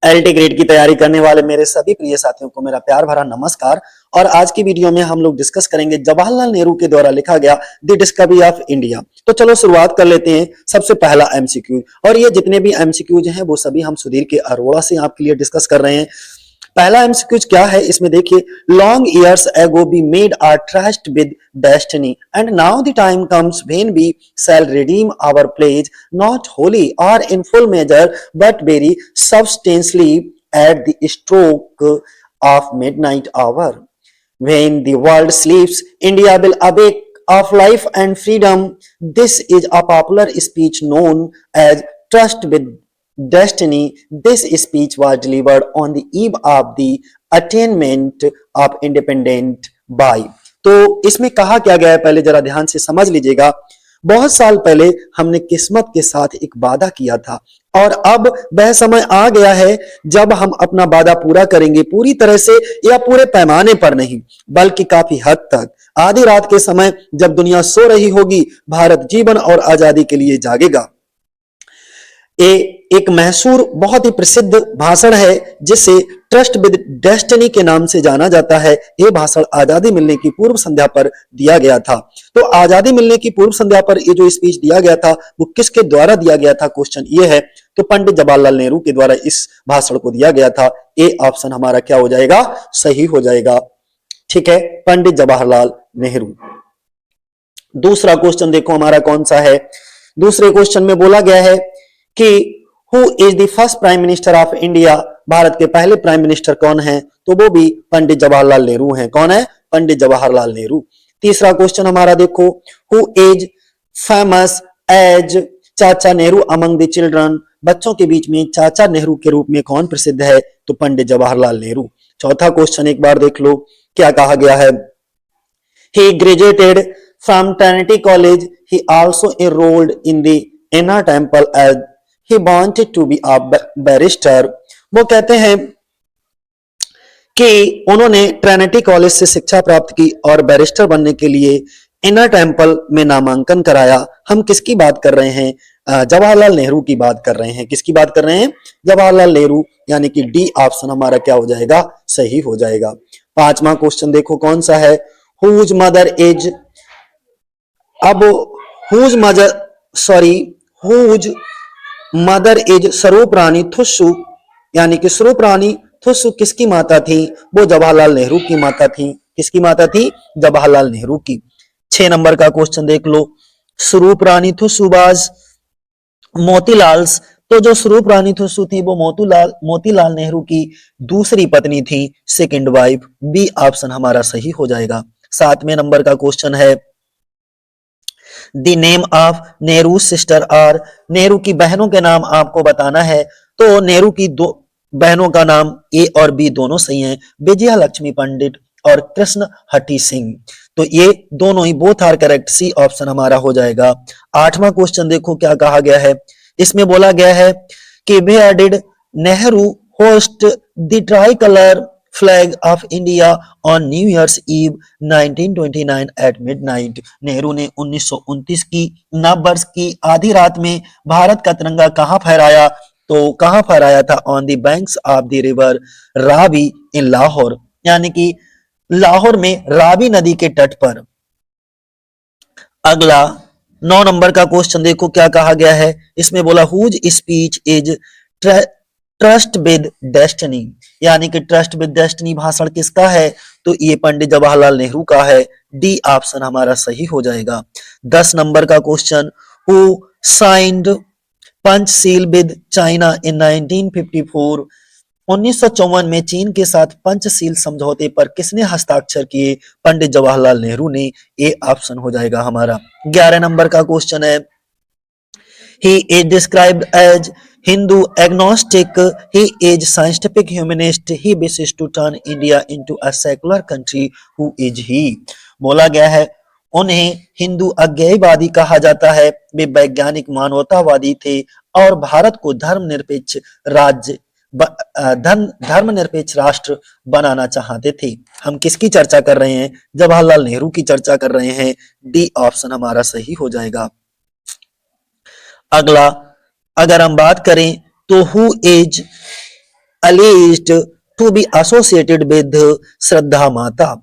LT grade की तैयारी करने वाले मेरे सभी प्रिय साथियों को मेरा प्यार भरा नमस्कार। और आज की वीडियो में हम लोग डिस्कस करेंगे जवाहरलाल नेहरू के द्वारा लिखा गया द डिस्कवरी ऑफ इंडिया। तो चलो शुरुआत कर लेते हैं। सबसे पहला एमसीक्यू, और ये जितने भी एमसीक्यूज हैं वो सभी हम सुधीर के अरोड़ा से आपके लिए डिस्कस कर रहे हैं। पहला एमसीक्यू क्या है, इसमें देखिए, long years ago we made our trust with destiny and now the time comes when we shall redeem our pledge not wholly और in full measure but very substantially at the stroke of midnight hour when the world sleeps India will awake of life and freedom. This is a popular speech known as trust with destiny. This speech was delivered on the eve of the attainment of independence by। तो इसमें कहा क्या गया है, पहले जरा ध्यान से समझ लीजिएगा। बहुत साल पहले हमने किस्मत के साथ एक वादा किया था और अब वह समय आ गया है जब हम अपना वादा पूरा करेंगे, पूरी तरह से या पूरे पैमाने पर नहीं बल्कि काफी हद तक। आधी रात के समय जब दुनिया सो रही होगी, भारत जीवन और आजादी के लिए जागेगा। एक मशहूर बहुत ही प्रसिद्ध भाषण है जिसे ट्रस्ट विद डेस्टिनी के नाम से जाना जाता है। यह भाषण आजादी मिलने की पूर्व संध्या पर दिया गया था। तो आजादी मिलने की पूर्व संध्या पर ये जो स्पीच दिया गया था वो किसके द्वारा दिया गया था, क्वेश्चन ये है। तो पंडित जवाहरलाल नेहरू के द्वारा इस भाषण को दिया गया था। ए ऑप्शन हमारा क्या हो जाएगा, सही हो जाएगा। ठीक है, पंडित जवाहरलाल नेहरू। दूसरा क्वेश्चन देखो हमारा कौन सा है। दूसरे क्वेश्चन में बोला गया है कि who is the first prime minister of India, Bharat के पहले प्राइम मिनिस्टर कौन है, तो वो भी पंडित जवाहरलाल नेहरू हैं। कौन है, पंडित जवाहरलाल नेहरू। तीसरा क्वेश्चन हमारा देखो, हु इज फेमस एज चाचा नेहरू अमंग द चिल्ड्रन, बच्चों के बीच में चाचा नेहरू के रूप में कौन प्रसिद्ध है, तो पंडित जवाहरलाल नेहरू। चौथा क्वेश्चन एक बार देख लो, क्या कहा गया है। He graduated from Trinity College, he also enrolled in the Inner Temple as he wanted to be a barrister। वो कहते हैं कि उन्होंने ट्रिनिटी कॉलेज से शिक्षा प्राप्त की और बैरिस्टर बनने के लिए इनर टेम्पल में नामांकन कराया। हम किसकी बात कर रहे हैं, जवाहरलाल नेहरू की बात कर रहे हैं। किसकी बात कर रहे हैं, जवाहरलाल नेहरू, यानी कि डी ऑप्शन हमारा क्या हो जाएगा, सही हो जाएगा। पांचवा क्वेश्चन देखो कौन सा है, हुज मदर इज, अब हुज मदर इज स्वरूप रानी थुस्सू, यानी कि स्वरूप रानी थुस्सू किसकी माता थी, वो जवाहरलाल नेहरू की माता थी। किसकी माता थी, जवाहरलाल नेहरू की। 6 नंबर का क्वेश्चन देख लो, स्वरूप रानी थुस्सू बाज मोतीलाल्स, तो जो स्वरूप रानी थुस्सू थी वो मोतीलाल नेहरू की दूसरी पत्नी थी, सेकंड वाइफ। बी ऑप्शन हमारा सही हो जाएगा। 7वें नंबर का क्वेश्चन है, the name of Nehru sister are, Nehru की बहनों के नाम आपको बताना है। तो नेहरू की दो बहनों का नाम ए और बी दोनों सही हैं, विजया लक्ष्मी पंडित और कृष्ण हटी सिंह। तो ये दोनों ही both are correct, C option हमारा हो जाएगा। 8वां क्वेश्चन देखो क्या कहा गया है। इसमें बोला गया है कि where did Nehru host the tricolour flag of India on new year's eve 1929 at midnight, Nehru ने 1929 की नव वर्ष की आधी रात में भारत का तिरंगा कहां फहराया, तो कहां फहराया था, on the banks of the river Ravi in Lahore, यानी कि लाहौर में रावी नदी के तट पर। अगला 9 नंबर का क्वेश्चन देखो क्या कहा गया है। इसमें बोला whose speech is tryst with destiny, यानी कि ट्रस्ट विद डेस्टिनी भाषण किसका है, तो ये पंडित जवाहरलाल नेहरू का है। डी ऑप्शन हमारा सही हो जाएगा। 10 नंबर का question, who signed Panchsheel with China in 1954, 1954 में चीन के साथ पंचशील समझौते पर किसने हस्ताक्षर किए, पंडित जवाहरलाल नेहरू ने। ए ऑप्शन हो जाएगा हमारा। 11 नंबर का क्वेश्चन है, he is described as Hindu agnostic, he is scientific humanist, he wishes to turn India into a secular country, who is he। बोला गया है उन्हें हिंदू अज्ञेयवादी कहा जाता है, वे वैज्ञानिक मानवतावादी थे और भारत को धर्मनिरपेक्ष राष्ट्र बनाना चाहते थे। हम किसकी चर्चा कर रहे हैं, जवाहरलाल नेहरू की चर्चा कर रहे हैं। डी ऑप्शन हमारा सही हो जाएगा। अगला अगर हम बात करें तो who is alleged to be associated with श्रद्धा माता।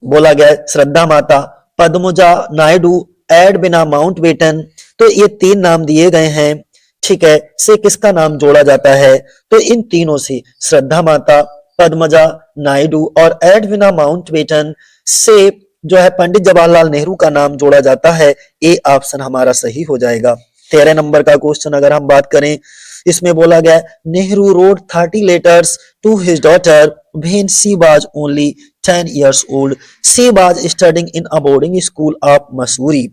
बोला गया है श्रद्धा माता, पद्मजा नायडू, एडविना माउंटबेटन। तो ये तीन नाम दिए गए हैं, ठीक है, से किसका नाम जोड़ा जाता है? तो इन तीनों से श्रद्धा माता, पद्मजा नायडू और एडविना माउंटबेटन से जो है पंडित जवाहरलाल नेहरू का नाम जोड़ा जाता है। ए ऑप्शन हमारा सही हो जाएगा। 13 नंबर का क्वेश्चन अगर हम बात करें, इसमें बोला गया Nehru wrote 30 letters to his daughter when she was only 10 years old. She was studying in a boarding school of Mussoorie.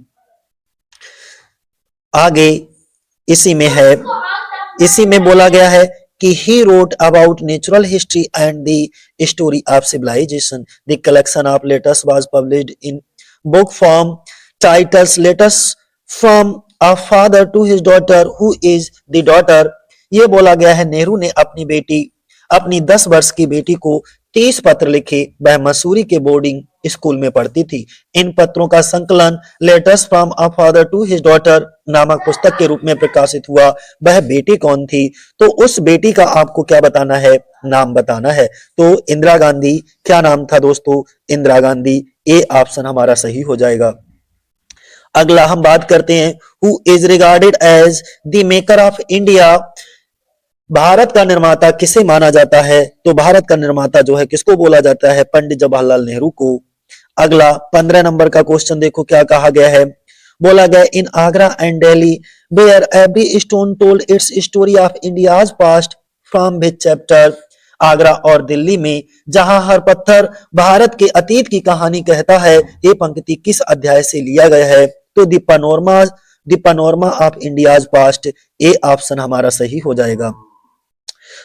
आगे इसी में है, इसी में बोला गया है कि he wrote about natural history and the story of civilization. The collection of letters was published in book form. Titles letters from a father to his daughter who is the daughter। ये बोला गया है नेहरू ने अपनी बेटी, अपनी 10 वर्ष की बेटी को 30 पत्र लिखे। वह मसूरी के बोर्डिंग स्कूल में पढ़ती थी। इन पत्रों का संकलन letters from a father to his daughter नामक पुस्तक के रूप में प्रकाशित हुआ। वह बेटी कौन थी? तो उस बेटी का आपको क्या बताना है? नाम बताना है। तो इंदिरा गांधी। क्या नाम था दोस्तों? इंदिरा गांधी। ए ऑप्शन हमारा सही हो जाएगा। अगला हम बात करते हैं, who is regarded as the maker of India. भारत का निर्माता किसे माना जाता है? तो भारत का निर्माता जो है किसको बोला जाता है? पंडित जवाहरलाल नेहरू को। अगला 15 नंबर का क्वेश्चन देखो क्या कहा गया है। बोला गया in Agra and Delhi where every stone told its story of India's past from which chapter. Agra और दिल्ली में जहां हर पत्थर भारत के अतीत की कहानी कहता है, ये पंक्ति किस अध्याय से लिया गया है? तो the panorama of India's past. A option हमारा सही हो जाएगा।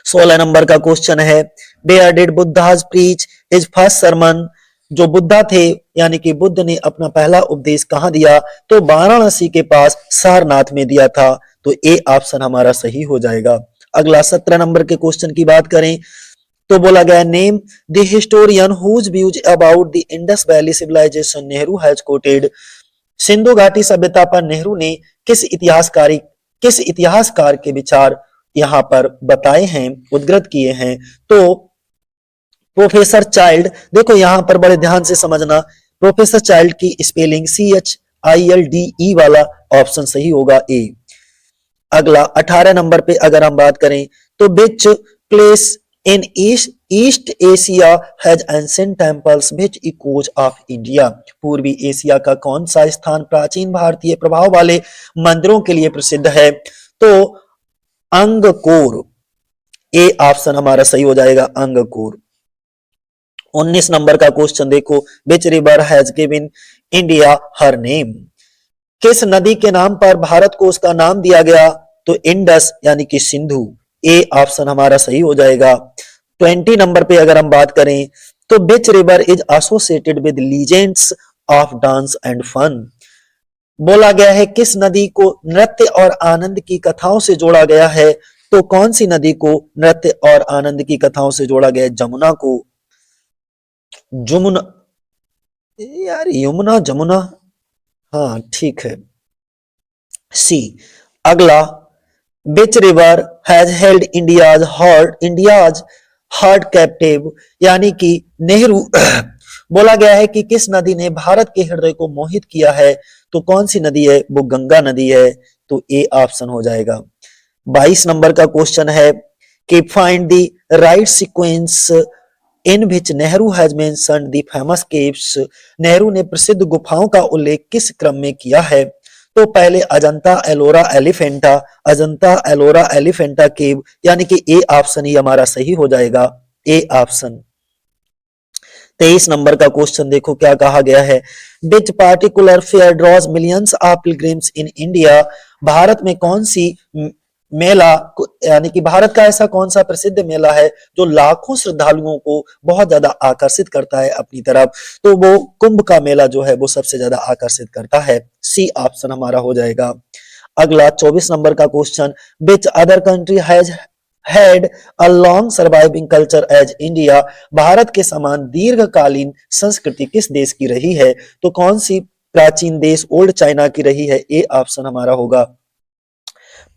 16 नंबर का क्वेश्चन है, where did Buddha's preach his first sermon. जो बुद्धा थे यानी कि बुद्ध ने अपना पहला उपदेश कहां दिया? तो वाराणसी के पास सारनाथ में दिया था। तो ए ऑप्शन हमारा सही हो जाएगा। अगला 17 नंबर के क्वेश्चन की बात करें तो बोला गया name the historian whose views about the Indus valley civilisation Nehru has quoted. Sindhu घाटी सभ्यता पर नेहरू ने किस इतिहासकार के विचार यहाँ पर बताए हैं, उद्धृत किए हैं? तो प्रोफेसर चाइल्ड। देखो यहाँ पर बड़े ध्यान से समझना, प्रोफेसर चाइल्ड की स्पेलिंग CHILDE वाला ऑप्शन सही होगा, ए। अगला 18 नंबर पे अगर हम बात करें तो which place in east Asia has ancient temples which echoes of India. पूर्वी एशिया का कौन सा स्थान प्राचीन भारतीय प्रभाव वाले मंदिरों के लिए प्रसिद्ध है? तो अंगकोर। ए ऑप्शन हमारा सही हो जाएगा, अंगकोर। 19 नंबर का क्वेश्चन देखो, which river has given India her name. किस नदी के नाम पर भारत को उसका नाम दिया गया? तो इंडस यानी कि सिंधु। ए ऑप्शन हमारा सही हो जाएगा। 20 नंबर पे अगर हम बात करें तो which river is associated with legends of dance and fun. बोला गया है किस नदी को नृत्य और आनंद की कथाओं से जोड़ा गया है? तो कौन सी नदी को नृत्य और आनंद की कथाओं से जोड़ा गया है? जमुना को। जमुना यार, यमुना जमुना, हाँ ठीक है, सी। अगला which river has held India's heart captive, यानी कि नेहरू बोला गया है कि किस नदी ने भारत के हृदय को मोहित किया है? तो कौन सी नदी है? वो गंगा नदी है। तो ए ऑप्शन हो जाएगा। 22 नंबर का क्वेश्चन है कि find the right sequence in which Nehru has mentioned the famous caves. Nehru ने प्रसिद्ध गुफाओं का उल्लेख किस क्रम में किया है? तो पहले अजंता एलोरा एलिफेंटा केव, यानी कि ए ऑप्शन ही हमारा सही हो जाएगा, ए ऑप्शन। 23 नंबर का क्वेश्चन देखो क्या कहा गया है। Which particular fair draws millions of pilgrims in India. Bharat में कौन सी मेला, यानी कि भारत का ऐसा कौन सा प्रसिद्ध मेला है जो लाखों श्रद्धालुओं को बहुत ज्यादा आकर्षित करता है अपनी तरफ? तो वो कुंभ का मेला जो है वो सबसे ज्यादा आकर्षित करता है। सी ऑप्शन हमारा हो जाएगा। अगला 24 नंबर का question, which other country has had a long surviving culture as India. Bharat के समान दीर्घकालीन संस्कृति किस देश की रही है? तो कौन सी प्राचीन देश ओल्ड चाइना की रही है? ए ऑप्शन हमारा होगा।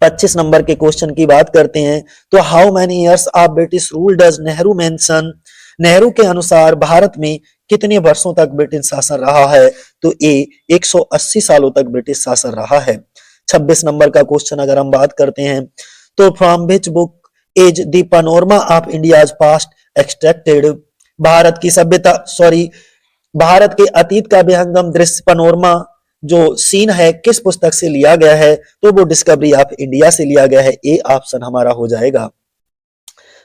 25 नंबर के क्वेश्चन की बात करते हैं तो how many years of British rule does Nehru mention, Nehru के अनुसार भारत में कितने वर्षों तक ब्रिटिश शासन रहा है, तो ए 180 सालों तक ब्रिटिश शासन रहा है। 26 नंबर का क्वेश्चन अगर हम बात करते हैं तो from which book is the panorama of India's past extracted, Bharat की सभ्यता भारत के अतीत का विहंगम दृश्य पैनोरमा जो सीन है किस पुस्तक से लिया गया है, तो वो डिस्कवरी ऑफ इंडिया से लिया गया है। ए ऑप्शन हमारा हो जाएगा।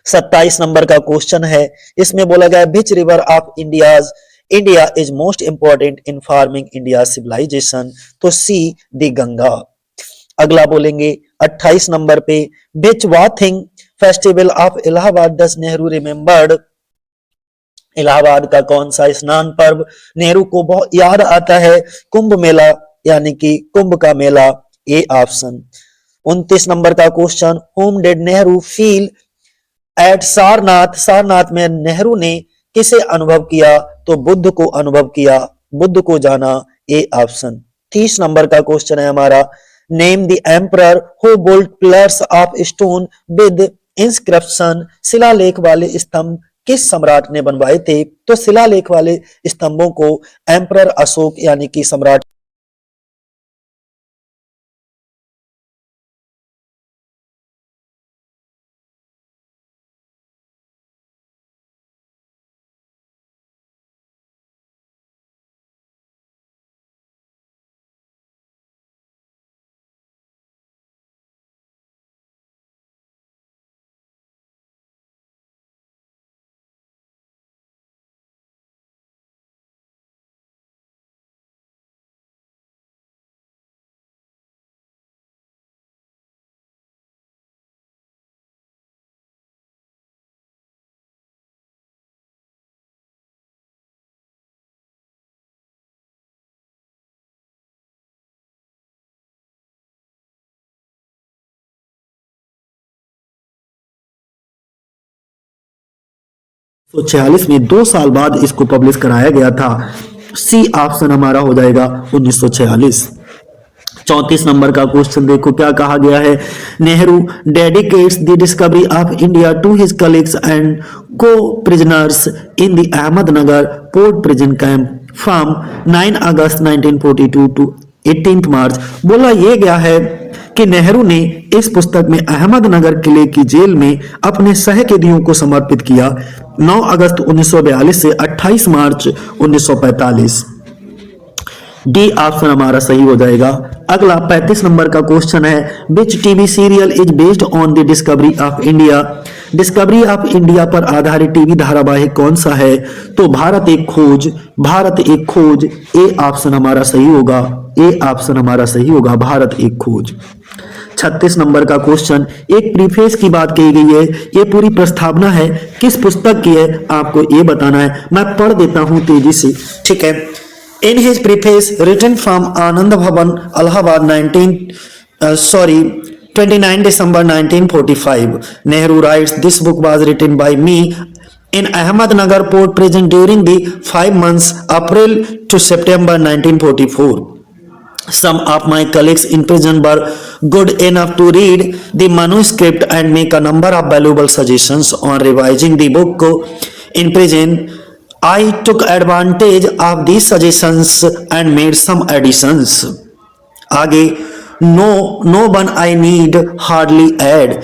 27 नंबर का क्वेश्चन है, इसमें बोला गया which river of India is most important in farming India civilisation, तो सी द गंगा। अगला बोलेंगे 28 नंबर पे which bathing festival of Allahabad does Nehru remembered, Allahabad का कौन सा स्नान पर्व नेहरू को बहुत याद आता है, कुंभ मेला यानी कि कुंभ का मेला। A option. 29 नंबर का question whom did Nehru feel at Sarnath, Sarnath में नेहरू ने किसे अनुभव किया, तो बुद्ध को अनुभव किया, बुद्ध को जाना। A option. 30 नंबर का क्वेश्चन है हमारा name the emperor who built pillars of stone with inscription, शिलालेख वाले स्तंभ किस सम्राट ने बनवाए थे, तो शिलालेख वाले स्तंभों को एम्परर अशोक यानी कि सम्राट तो 46 में 2 साल बाद इसको पब्लिश कराया गया था। सी ऑप्शन हमारा हो जाएगा 1946। 34 नंबर का क्वेश्चन देखो क्या कहा गया है, Nehru dedicates the discovery of India to his colleagues and co prisoners in the Ahmednagar fort prison camp from 9 August 1942 to 18 March. बोला यह गया है कि नेहरू ने इस पुस्तक में अहमदनगर किले की जेल में अपने सहकैदियों को समर्पित किया 9 अगस्त 1942 से 28 मार्च 1945। डी ऑप्शन हमारा सही हो जाएगा। अगला 35 नंबर का क्वेश्चन है which TV serial is based on the discovery of India, discovery of India पर आधारित टीवी धारावाहिक कौन सा है, तो भारत एक खोज, भारत एक खोज। ए ऑप्शन हमारा सही होगा, ए ऑप्शन हमारा सही होगा, भारत एक खोज। 36 नंबर का क्वेश्चन एक प्रीफेस की बात कही गई है, ये पूरी प्रस्तावना है किस पुस्तक की है आपको ये बताना है। मैं पढ़ देता हूं तेजी से, ठीक है। In his preface written from Anand Bhavan Allahabad 29 December 1945 Nehru writes this book was written by me in Ahmednagar port prison during the 5 months April to September 1944. Some of my colleagues in prison were good enough to read the manuscript and make a number of valuable suggestions on revising the book in prison. I took advantage of these suggestions and made some additions. आगे no one I need hardly add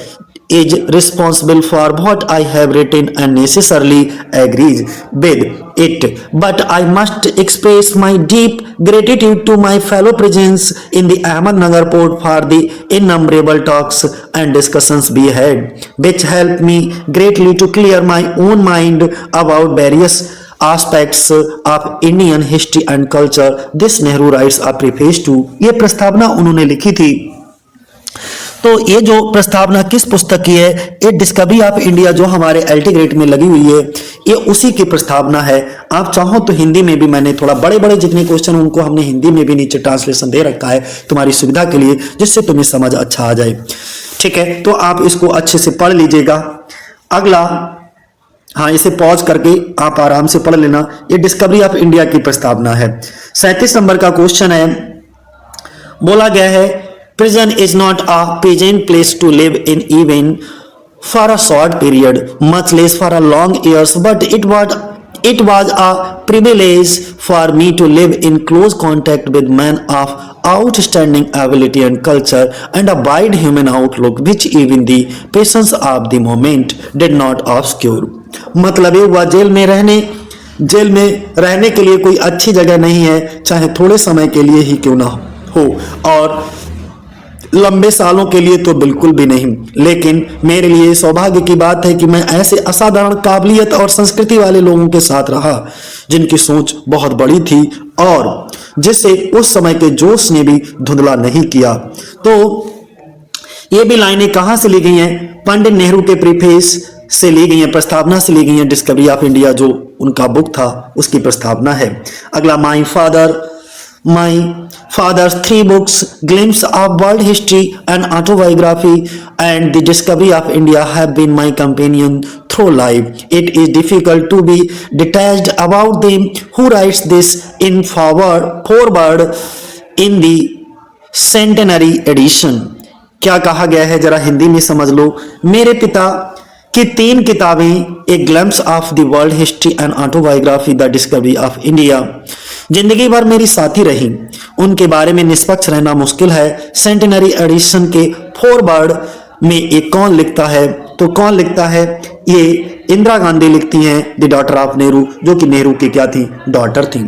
is responsible for what I have written and necessarily agrees with it, but I must express my deep gratitude to my fellow prisoners in the Ahmednagar port for the innumerable talks and discussions we had, which helped me greatly to clear my own mind about various aspects of Indian history and culture. This Nehru writes a preface to, ये प्रस्तावना उन्होंने लिखी थी। तो ये जो प्रस्तावना किस पुस्तक की है, ये डिस्कवरी ऑफ इंडिया जो हमारे एलटी ग्रेड में लगी हुई है, ये उसी की प्रस्तावना है। आप चाहो तो हिंदी में भी मैंने थोड़ा बड़े बड़े जितने क्वेश्चन उनको हमने हिंदी में भी नीचे ट्रांसलेशन दे रखा है तुम्हारी सुविधा के लिए, जिससे तुम्हें समझ अच्छा आ जाए, ठीक है। तो आप इसको अच्छे से पढ़ लीजिएगा। अगला, हाँ, इसे पॉज करके आप आराम से पढ़ लेना। ये डिस्कवरी ऑफ इंडिया की प्रस्तावना है। 37 नंबर का क्वेश्चन है, बोला गया है Prison is not a pleasant place to live in even for a short period, much less for a long years, but it was a privilege for me to live in close contact with men of outstanding ability and culture and a wide human outlook which even the patience of the moment did not obscure. मतलब ये हुआ jail में रहने के लिए कोई अच्छी जगह नहीं है, चाहे थोड़े समय के लिए ही क्यों ना हो, और लंबे सालों के लिए तो बिल्कुल भी नहीं। लेकिन मेरे लिए सौभाग्य की बात है कि मैं ऐसे असाधारण काबिलियत और संस्कृति वाले लोगों के साथ रहा जिनकी सोच बहुत बड़ी थी और जिसे उस समय के जोश ने भी धुंधला नहीं किया। तो ये भी लाइनें कहां से ली गई हैं? पंडित नेहरू के प्रीफेस से ली गई हैं, प्रस्तावना से ली गई हैं। डिस्कवरी ऑफ इंडिया जो उनका बुक था उसकी प्रस्तावना है। अगला, My father's 3 books, Glimpse of World History and Autobiography, and The Discovery of India have been my companion through life. It is difficult to be detached about them. Who writes this in forward in the centenary edition? क्या कहा गया है जरा हिंदी में समझ लो। मेरे पिता की 3 किताबें, a glimpse of the world history and autobiography, the discovery of India, जिंदगी भर मेरी साथी रही। उनके बारे में निष्पक्ष रहना मुश्किल है। सेंटेनरी एडिशन के फॉरवर्ड में एक कौन लिखता है? तो कौन लिखता है? ये इंदिरा गांधी लिखती हैं, द डॉटर ऑफ नेहरू, जो कि नेहरू की क्या थी? डॉटर थी।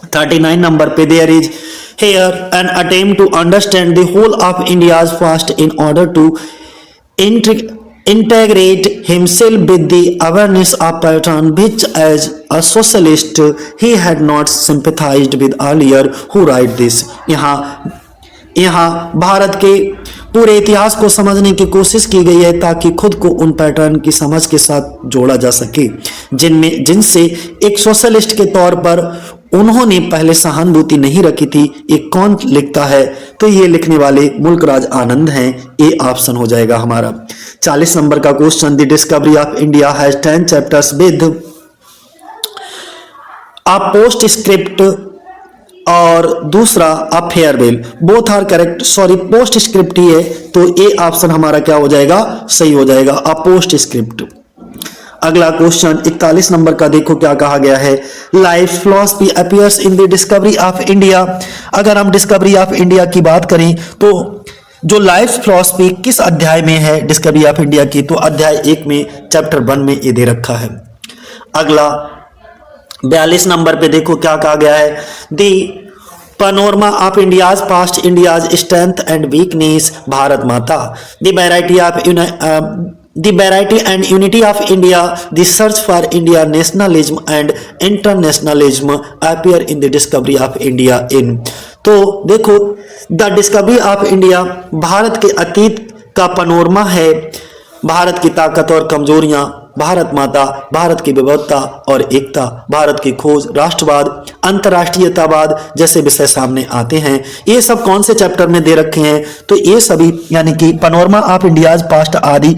39 नंबर पे, there is here an attempt to understand the whole of India's past in order to integrate himself with the awareness of pattern which as a socialist he had not sympathized with earlier. Who write this? यहाँ भारत के पूरे इतिहास को समझने की कोशिश की गई है ताकि खुद को उन पैटर्न की समझ के साथ जोड़ा जा सके जिनसे एक सोशलिस्ट के तौर पर उन्होंने पहले सहानुभूति नहीं रखी थी। ये कौन लिखता है? तो ये लिखने वाले मुल्कराज आनंद हैं। ये ऑप्शन हो जाएगा हमारा। 40 नंबर का question, the discovery of India has 10 chapters with a postscript और दूसरा a farewell, both are correct. Sorry, postscript ही है, तो ये ऑप्शन हमारा क्या हो जाएगा? सही हो जाएगा, अ पोस्ट स्क्रिप्ट। अगला क्वेश्चन 41 नंबर का देखो क्या कहा गया है। Life philosophy appears in the discovery of India. अगर हम डिस्कवरी ऑफ इंडिया की बात करें तो जो लाइफ फिलॉसफी किस अध्याय में है डिस्कवरी ऑफ इंडिया की? तो अध्याय 1 में, चैप्टर 1 में ये दे रखा है। अगला 42 नंबर पे देखो क्या कहा गया है। The panorama of India's past, India's strength and weakness, Bharat Mata, the variety and unity of India, the search for India nationalism and internationalism appear in the discovery of India in। तो देखो, the discovery of India Bharat के अतीत का panorama है, भारत की ताकत और कमजोरियां, भारत माता, भारत की विविधता और एकता, भारत की खोज, राष्ट्रवाद, अंतर्राष्ट्रीयतावाद जैसे विषय सामने आते हैं। ये सब कौन से चैप्टर में दे रखे हैं? तो ये सभी यानी कि पनोरमा ऑफ इंडियाज पास्ट आदि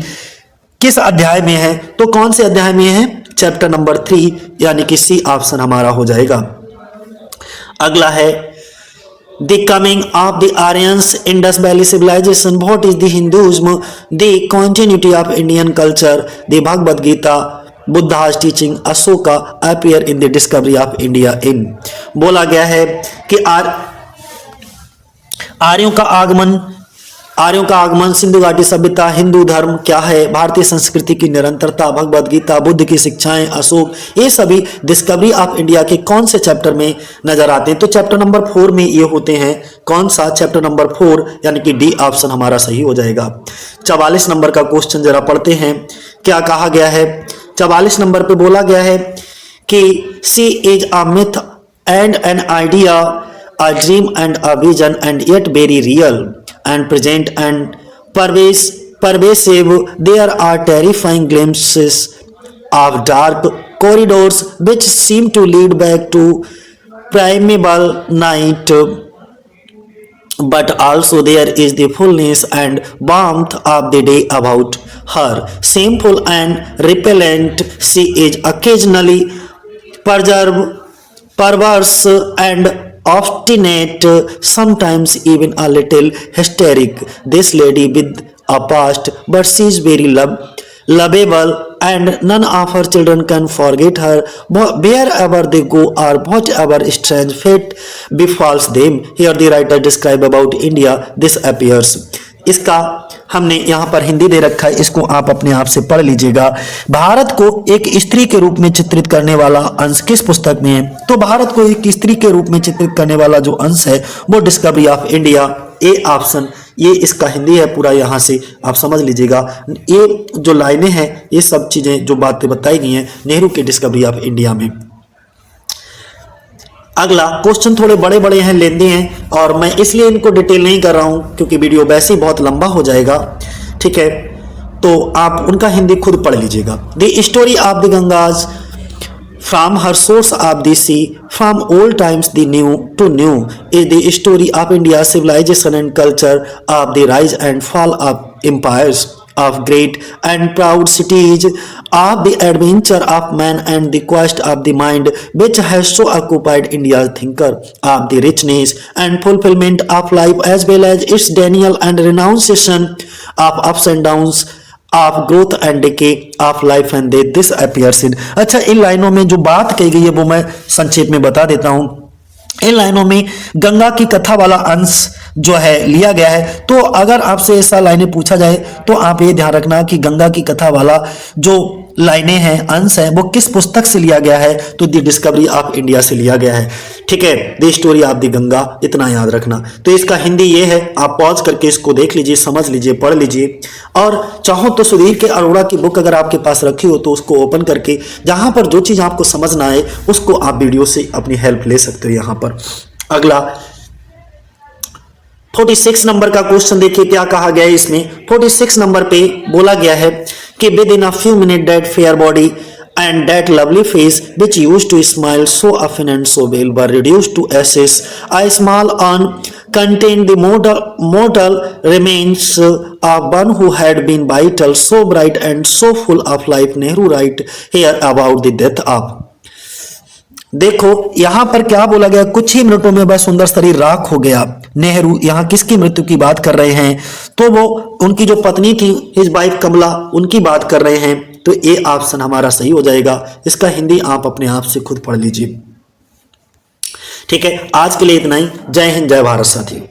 किस अध्याय में है? तो कौन से अध्याय में है? चैप्टर नंबर 3, यानी कि सी ऑप्शन हमारा हो जाएगा। अगला है the coming of the Aryans, Indus valley civilisation, what is the Hinduism, the continuity of Indian culture, the Bhagavad Gita, Buddha's teaching, Ashoka appear in the discovery of India in. बोला गया है कि आर्यों का आगमन, सिंधु घाटी सभ्यता, हिंदू धर्म क्या है, भारतीय संस्कृति की निरंतरता, भगवद गीता, बुद्ध की शिक्षाएं, अशोक, ये सभी डिस्कवरी ऑफ इंडिया के कौन से चैप्टर में नजर आते हैं? तो चैप्टर नंबर 4 में ये होते हैं। कौन सा? चैप्टर नंबर 4, यानी कि डी ऑप्शन हमारा सही हो जाएगा। 44 नंबर का क्वेश्चन जरा पढ़ते हैं क्या कहा गया है। 44 नंबर पे बोला गया है कि she is a myth and an idea, a dream and a vision and yet very real and present and pervasive. There are terrifying glimpses of dark corridors which seem to lead back to primeval night, but also there is the fullness and warmth of the day about her. Shameful and repellent, she is occasionally perverse and obstinate, sometimes even a little hysteric. This lady with a past, but she's very lovable, and none of her children can forget her. Wherever they go or whatever strange fate befalls them. Here the writer describe about India. This appears. इसका हमने यहाँ पर हिंदी दे रखा है, इसको आप अपने आप से पढ़ लीजिएगा। भारत को एक स्त्री के रूप में चित्रित करने वाला अंश किस पुस्तक में है? तो भारत को एक स्त्री के रूप में चित्रित करने वाला जो अंश है वो discovery of India, A option. ये इसका हिंदी है पूरा, यहाँ से आप समझ लीजिएगा। ये जो लाइनें हैं, ये सब चीजें जो बातें बताई गई हैं नेहरू के डिस्कवरी ऑफ इंडिया में। अगला क्वेश्चन थोड़े बड़े बड़े हैं, लेंदी हैं, और मैं इसलिए इनको डिटेल नहीं कर रहा हूं क्योंकि वीडियो वैसे ही बहुत लंबा हो जाएगा। ठीक है, तो आप उनका हिंदी खुद पढ़ लीजिएगा। The story of the Ganges from her source of the sea, from old times the new to new, is the story of India civilisation and culture, of the rise and fall of empires, of great and proud cities, of the adventure of man and the quest of the mind which has so occupied India's thinker, of the richness and fulfillment of life as well as its denial and renunciation of ups and downs, of growth and decay of life and death. This appears in। अच्छा, इन लाइनों में जो बात कही गई है वो मैं संक्षेप में बता देता हूं। इन लाइनों में गंगा की कथा वाला अंश जो है लिया गया है। तो अगर आपसे ऐसा लाइनें पूछा जाए तो आप ये ध्यान रखना कि गंगा की कथा वाला जो लाइनें हैं, अंश है, वो किस पुस्तक से लिया गया है? तो द डिस्कवरी ऑफ इंडिया से लिया गया है। ठीक है, the story of the Ganga, इतना याद रखना। तो इसका हिंदी ये है, आप पॉज करके इसको देख लीजिए, समझ लीजिए, पढ़ लीजिए, और चाहो तो सुधीर के अरोड़ा की बुक अगर आपके पास रखी हो तो उसको ओपन करके जहां पर जो चीज आपको समझ ना आए उसको आप वीडियो से अपनी हेल्प ले सकते हो। यहां पर अगला 46 नंबर का क्वेश्चन देखिए क्या कहा गया है इसमें। 46 नंबर पे बोला गया है कि with in a few minute that fair body and that lovely face which used to smile so often and so well were reduced to ashes. A small urn contained the mortal remains of one who had been vital, so bright and so full of life. Nehru write here about the death of। देखो यहां पर क्या बोला गया, कुछ ही मिनटों में वह सुंदर शरीर राख हो गया। नेहरू यहां किसकी मृत्यु की बात कर रहे हैं? तो वो उनकी जो पत्नी थी, हिज वाइफ कमला, उनकी बात कर रहे हैं। तो ए ऑप्शन हमारा सही हो जाएगा। इसका हिंदी आप अपने आप से खुद पढ़ लीजिए। ठीक है, आज के लिए इतना ही। जय हिंद, जय भारत साथियों।